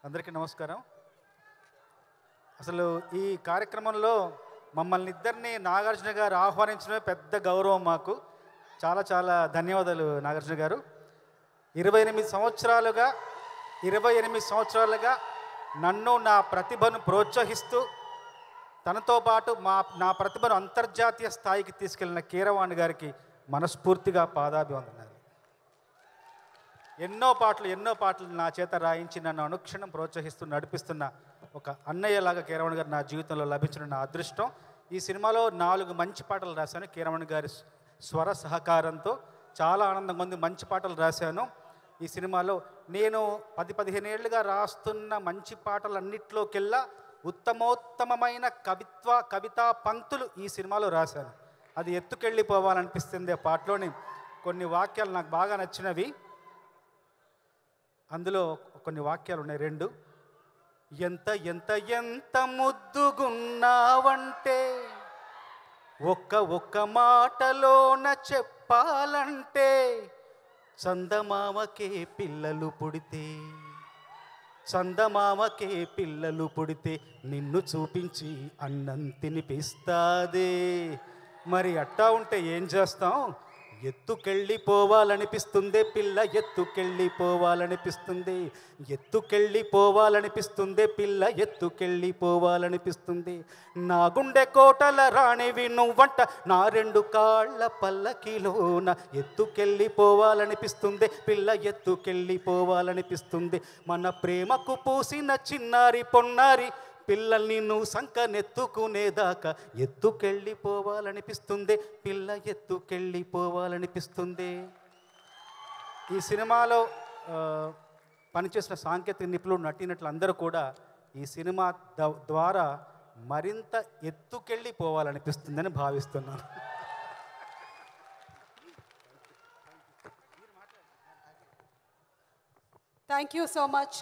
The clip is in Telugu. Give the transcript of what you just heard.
అందరికీ నమస్కారం. అసలు ఈ కార్యక్రమంలో మమ్మల్ని ఇద్దరిని నాగార్జున గారు ఆహ్వానించడమే పెద్ద గౌరవం మాకు. చాలా చాలా ధన్యవాదాలు నాగార్జున గారు. 28 సంవత్సరాలుగా నన్ను నా ప్రతిభను ప్రోత్సహిస్తూ తనతో పాటు నా ప్రతిభను అంతర్జాతీయ స్థాయికి తీసుకెళ్లిన కీరవాణి గారికి మనస్ఫూర్తిగా పాదాభివందనాలు. ఎన్నో పాటలు నా చేత రాయించి నన్ను అనుక్షణం ప్రోత్సహిస్తూ నడిపిస్తున్న ఒక అన్నయ్యలాగా కీరవాణి గారు నా జీవితంలో లభించిన నా అదృష్టం. ఈ సినిమాలో 4 మంచి పాటలు రాశాను కీరవాణి గారి స్వర సహకారంతో. చాలా ఆనందంగా ఉంది. మంచి పాటలు రాశాను. ఈ సినిమాలో నేను 10-15 ఏళ్ళుగా రాస్తున్న మంచి పాటలన్నిట్లోకెల్లా ఉత్తమోత్తమైన కవితా పంక్తులు ఈ సినిమాలో రాశాను. అది ఎత్తుకెళ్ళిపోవాలనిపిస్తుంది. ఆ పాటలోని కొన్ని వాక్యాలు నాకు బాగా నచ్చినవి. అందులో కొన్ని వాక్యాలు ఉన్నాయి 2. ఎంత ఎంత ఎంత ముద్దుగున్నావంటే ఒక్క మాటలోన చెప్పాలంటే చందమామకే పిల్లలు పుడితే నిన్ను చూపించి అన్నం తినిపిస్తాదే. మరి అట్టా ఉంటే ఏం చేస్తాం? ఎత్తుకెళ్ళిపోవాలనిపిస్తుంది పిల్ల, ఎత్తుకెళ్ళిపోవాలనిపిస్తుంది. నా గుండె కోటల రాణివి నువ్వంట, నా 2 కాళ్ళ పల్లకిలోన ఎత్తుకెళ్ళిపోవాలనిపిస్తుంది పిల్ల, ఎత్తుకెళ్ళిపోవాలనిపిస్తుంది. మన ప్రేమకు పూసిన చిన్నారి పొన్నారి పిల్లల్ని నువ్వు సంకనెత్తుకునేదాకా ఎత్తుకెళ్ళిపోవాలనిపిస్తుంది పిల్ల, ఎత్తుకెళ్ళిపోవాలనిపిస్తుంది. ఈ సినిమాలో పనిచేసిన సాంకేతిక నిపుణులు, నటీనటులు అందరూ కూడా ఈ సినిమా ద్వారా మరింత ఎత్తుకెళ్ళిపోవాలనిపిస్తుందని భావిస్తున్నాను. Thank you so much.